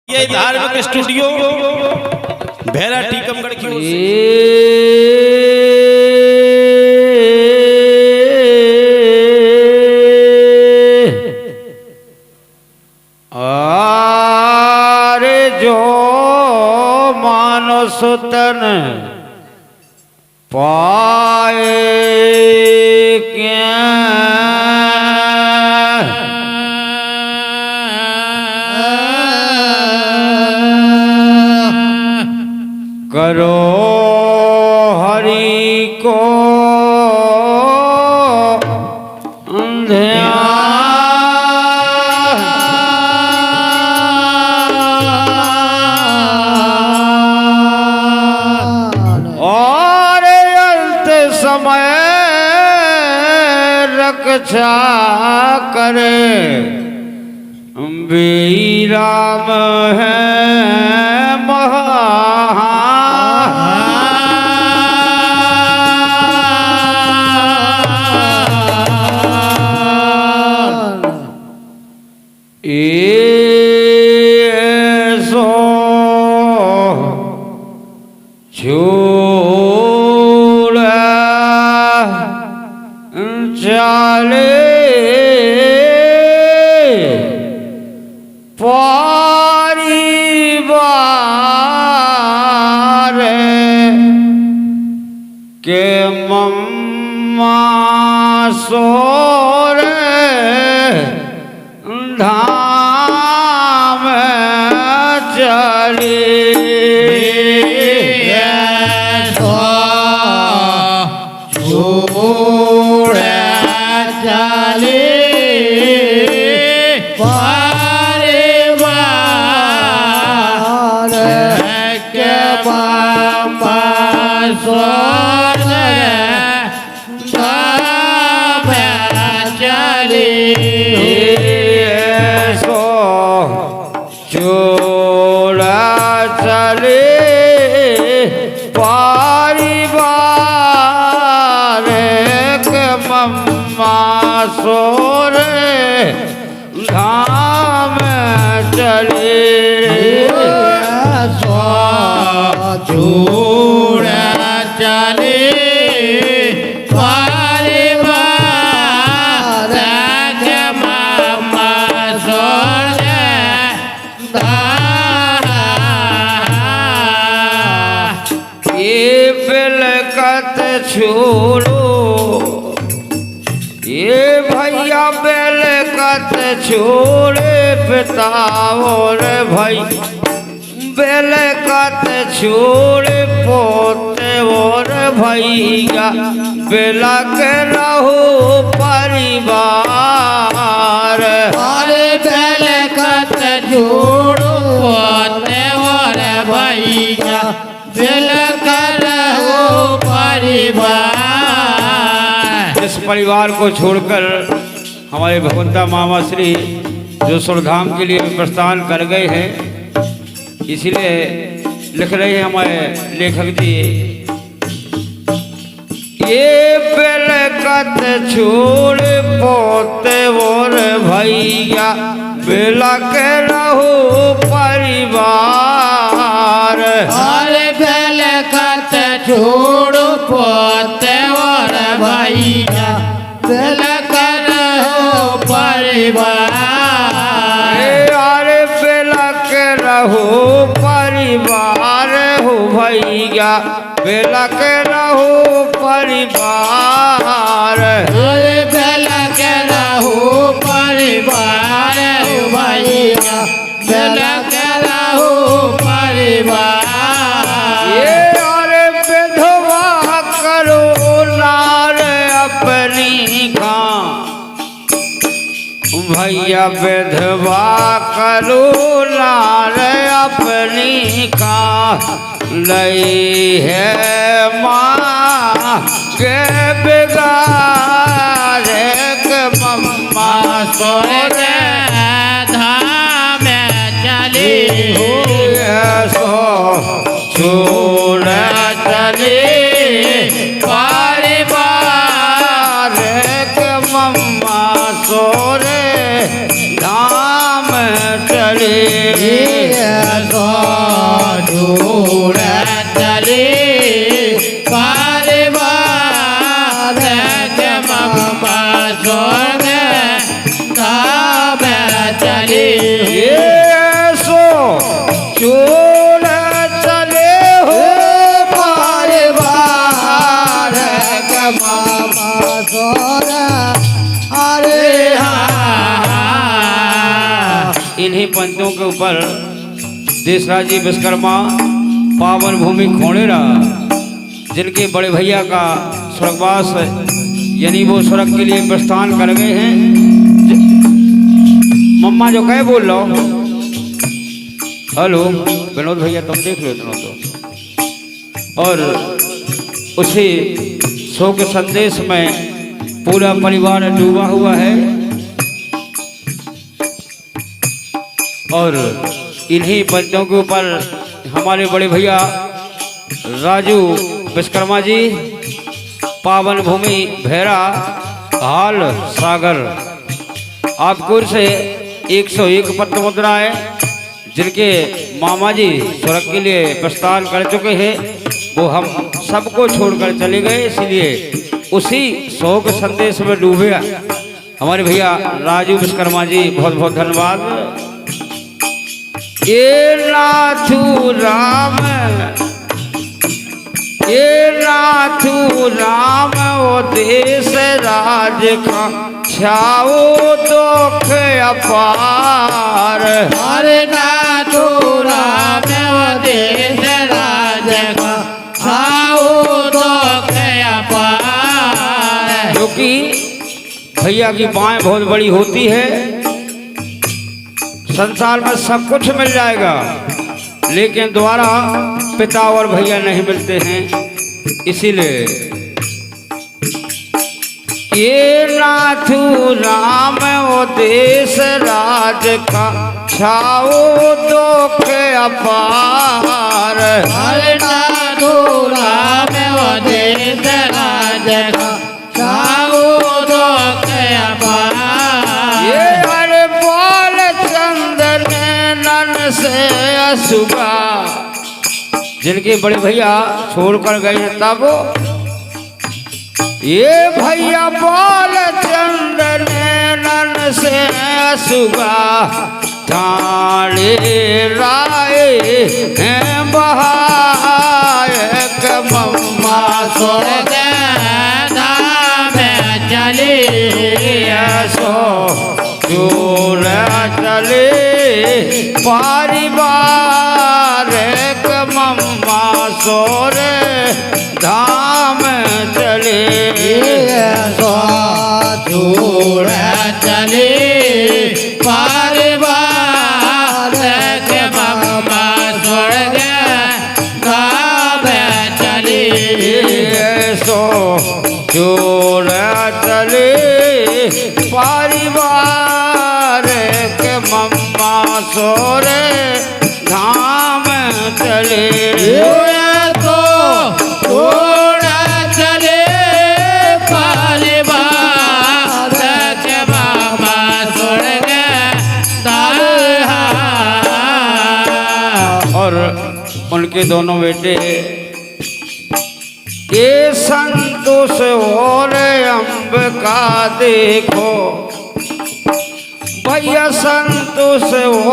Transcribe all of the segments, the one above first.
ये धार्मिक स्टूडियो भेरा टीकमगढ़ की ओर से आरे जो मानस तन पाए क्या करो हरि को ध्यान और अंत समय रक्षा करे वीराम है सो छोड़ चले परिवार के मम्मा सोर धाम चली छोड़ चली परिवार के बाबा सोर धाम चली छोड़ा चले परिवार के मम्मा सोरे धाम चले छोड़ा चले परिवार के मम्मा सोरे ये बेलकत छोड़ो ये भैया बेलकत छोड़े पिता और भाई बेलकत छोड़े पोते और भैया बेला के रहो परिवार अरे बेलकत छोड़ो पोते और भैया बेलकत रहो परिवार। इस परिवार को छोड़कर हमारे भगवंता मामा श्री जो सुरधाम के लिए प्रस्थान कर गए हैं, इसलिए लिख रहे हैं हमारे लेखक जी, ये बेलकत छोड़ पोते और भैया बेला के रहो परिवार। अरे बेलकत छोड़ो पोते और भैया बेलकत रहो परिवार। अरे बेला के रहो परिवार हो भैया बेला के रहो परिवार। अरे बेलकत रहो परिवार हो भैया बेलकत रहो परिवार। ये अरे विधवा करो नार अपनी खां भैया विधवा करो नार अपनी खां लई है माँ के बिगाड़े के मम्मा सोरे धाम चली सो छोड़ चले परिवार के मम्मा सोरे धाम चले सो दूर चले परिवार के मम्मा स्वर्ग धाम चले सो चूर चले हो परिवार के मम्मा स्वर्ग अरे इन्हीं पंक्तियों के ऊपर देशराजी विश्वकर्मा पावन भूमि खोड़ेरा जिनके बड़े भैया का स्वर्गवास यानी वो स्वर्ग के लिए प्रस्थान कर गए हैं। मम्मा जो कहे बोल लो। हेलो विनोद भैया तुम देख लो इतना तो। और उसी शोक संदेश में पूरा परिवार डूबा हुआ है और इन्हीं पंचों के ऊपर हमारे बड़े भैया राजू विश्वकर्मा जी पावन भूमि भैरा हाल सागर आपको से 101 पत्र मुद्राएं जिनके मामा जी स्वर्ग के लिए प्रस्थान कर चुके हैं वो हम सबको छोड़कर चले गए, इसलिए उसी शोक संदेश में डूबे हमारे भैया राजू विश्वकर्मा जी बहुत बहुत धन्यवाद। ये नाथू राम ओ देश राज का छाओ दुख अपार। हरे नाथू राम ओ देश राज का छाओ दुख अपार। क्योंकि भैया की बाएं बहुत बड़ी होती है, संसार में सब कुछ मिल जाएगा लेकिन दोबारा पिता और भैया नहीं मिलते हैं। इसीलिए ये नाथू राम ओ देश राज का छाओ दुख अपार। हरे नाथू राम ओ देश राज का छाओ दुख अपार। ये हर बाल चंद्र नन से असुगा जिनके बड़े भैया छोड़कर गए हैं तब ये भैया बाल चंद्र नन से असुगा ठाणे राय हैं बहायक मम्मा स्वर्ग धाम चले सो चूर चले परिवार मम्मा सोर धाम चले सो दूर चले परिवार के मम्मा स्वर्ग धाम चले सो चूर चले परिवार के मम्मा सोर धाम चले। तो थोड़ा चले परिवार के मम्मा स्वर्ग धाम। और उनके दोनों बेटे ये संतोष और अंबिका देखो भैया संतोष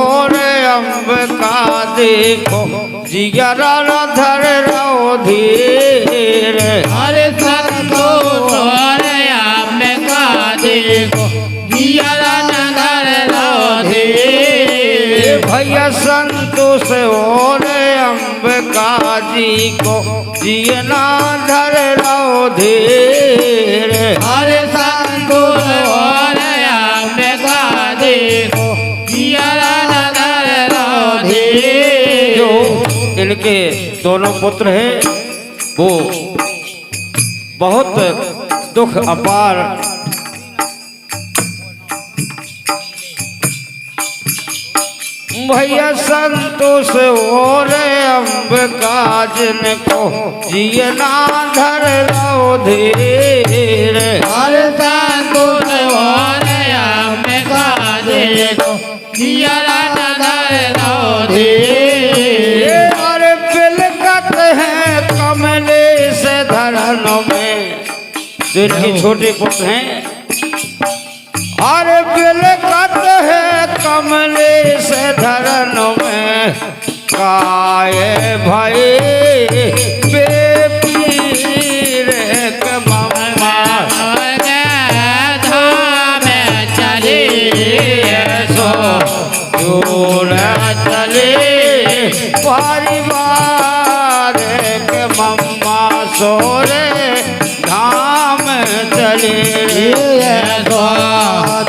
और अंबिका देखो जिगरा धर रहो धीर। हरे संतोष और अंबिका देखो जिगरा धर रहो धीर। भैया संतोष और अंबिका जी को जियना धर रहो धीर। हरे संतोष और अंबिका देखो जिगरा धर रहो धीर। जो इनके दोनों पुत्र हैं वो बहुत दुख अपार भैया संतोष और अंबिका जिनको जियना धर रहो धीर। हर संतोष और अंबिका देखो जिगरा धर रहो धीर। जो इनके छोटे पुत्र हैं। अरे बिलकत है कमले से धरन में काये भाई बेपीर के मम्मा धाम चली सो जोड़ चले परिवार के मम्मा सोरे धाम चले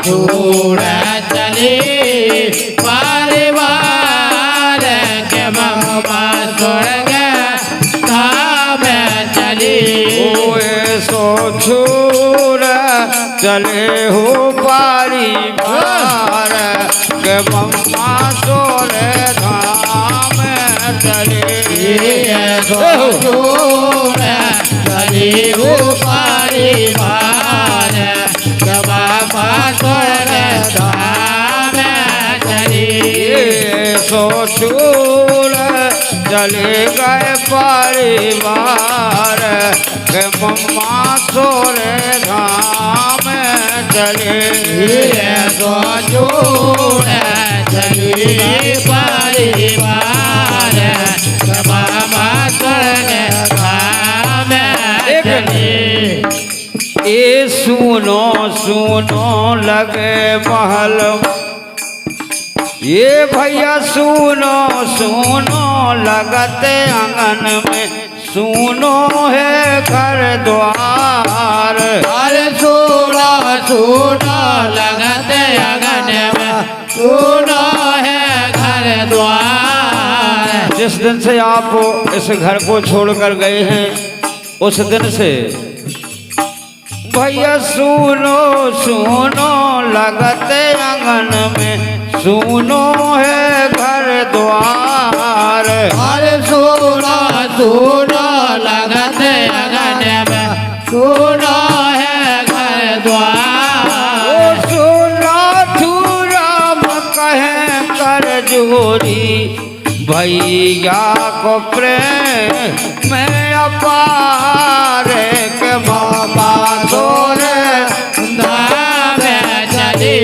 दूर चली परिवार के मम्मा स्वर्ग धाम चली सो छोड़ चले हो परिवार के मम्मा सोरे धाम चले दूर चली वो परिवार के मम्मा स्वर्ग धाम चली सो छोड़ चले गए परिवार के मम्मा सोरे धाम चले दूर चली परिवार के मम्मा स्वर्ग धाम चली ए सुनो सुनो लगे महल ये भैया सुनो सुनो लगते आंगन में सुनो है घर द्वार अरे सुनो सुनो लगते अगन में सुनो है घर द्वार जिस दिन से आप इस घर को छोड़कर गए हैं उस दिन से भैया सुनो सुनो लगते आंगन में सुनो है घर द्वार अरे सुनो सुनो लगते अगन में सुनो है घर द्वार सुनो तू राम कहे कर जोरी भैया को प्रेम में अपार के बाबा सोरे धाम चली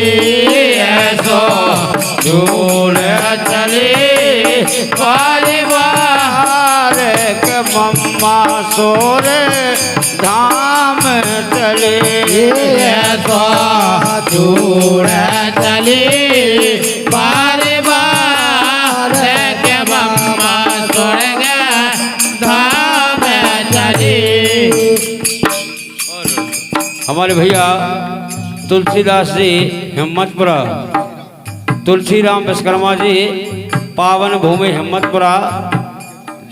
सो जोड़ चले परिवार के मम्मा सोरे धाम चले दूर चली परिवार के मम्मा स्वर्ग धाम चली हमारे भैया तुलसीदास जी हिम्मतपुरा तुलसीराम विश्वकर्मा जी पावन भूमि हिम्मतपुरा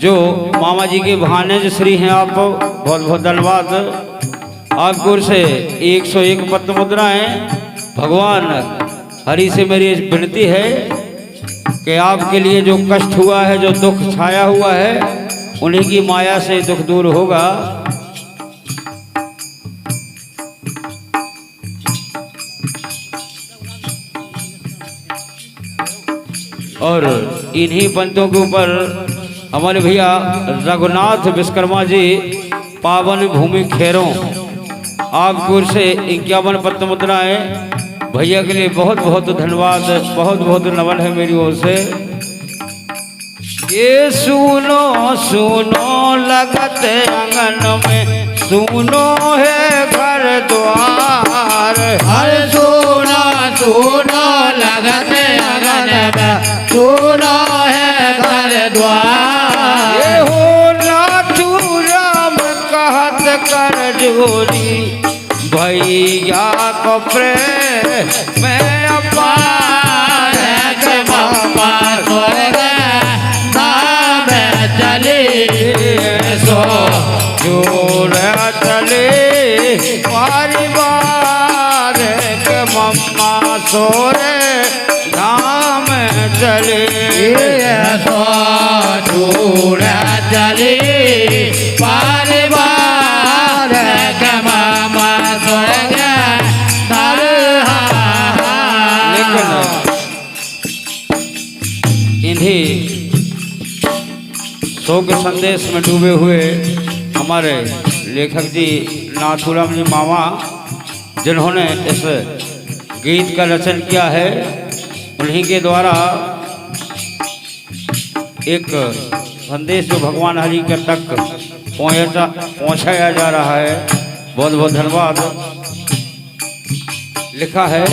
जो मामा जी के भानेज श्री हैं आप बहुत बहुत धन्यवाद आपकी ओर से 101 पत्र मुद्राएं भगवान हरि से मेरी विनती है कि आपके लिए जो कष्ट हुआ है जो दुख छाया हुआ है उन्हीं की माया से दुख दूर होगा। और इन्हीं पंतों के ऊपर हमारे भैया रघुनाथ विश्वकर्मा जी पावन भूमि खैरों आपकी ओर से 51 पत्र मुद्राएं भैया के लिए बहुत बहुत धन्यवाद बहुत बहुत नमन है मेरी ओर से। ये सुनो सुनो लगते आंगन में सुनो है घर द्वार हर सुनो सुनो लगते अगन में सुनो है घर द्वार ये हो नाथू राम कहत कर जोरी भैया को प्रेम में अपार के मम्मा स्वर्ग धाम चली सो जोड़ चले परिवार के मम्मा सोरे धाम चले दूर चली परिवार के मम्मा स्वर्ग लेकिन इन्हीं शोक संदेश में डूबे हुए हमारे लेखक जी नाथुराम जी मामा जिन्होंने इस गीत का रचन किया है, उन्हीं के द्वारा एक संदेश जो भगवान हरि के तक पहुंचाया जा रहा है। बहुत बहुत धन्यवाद। लिखा है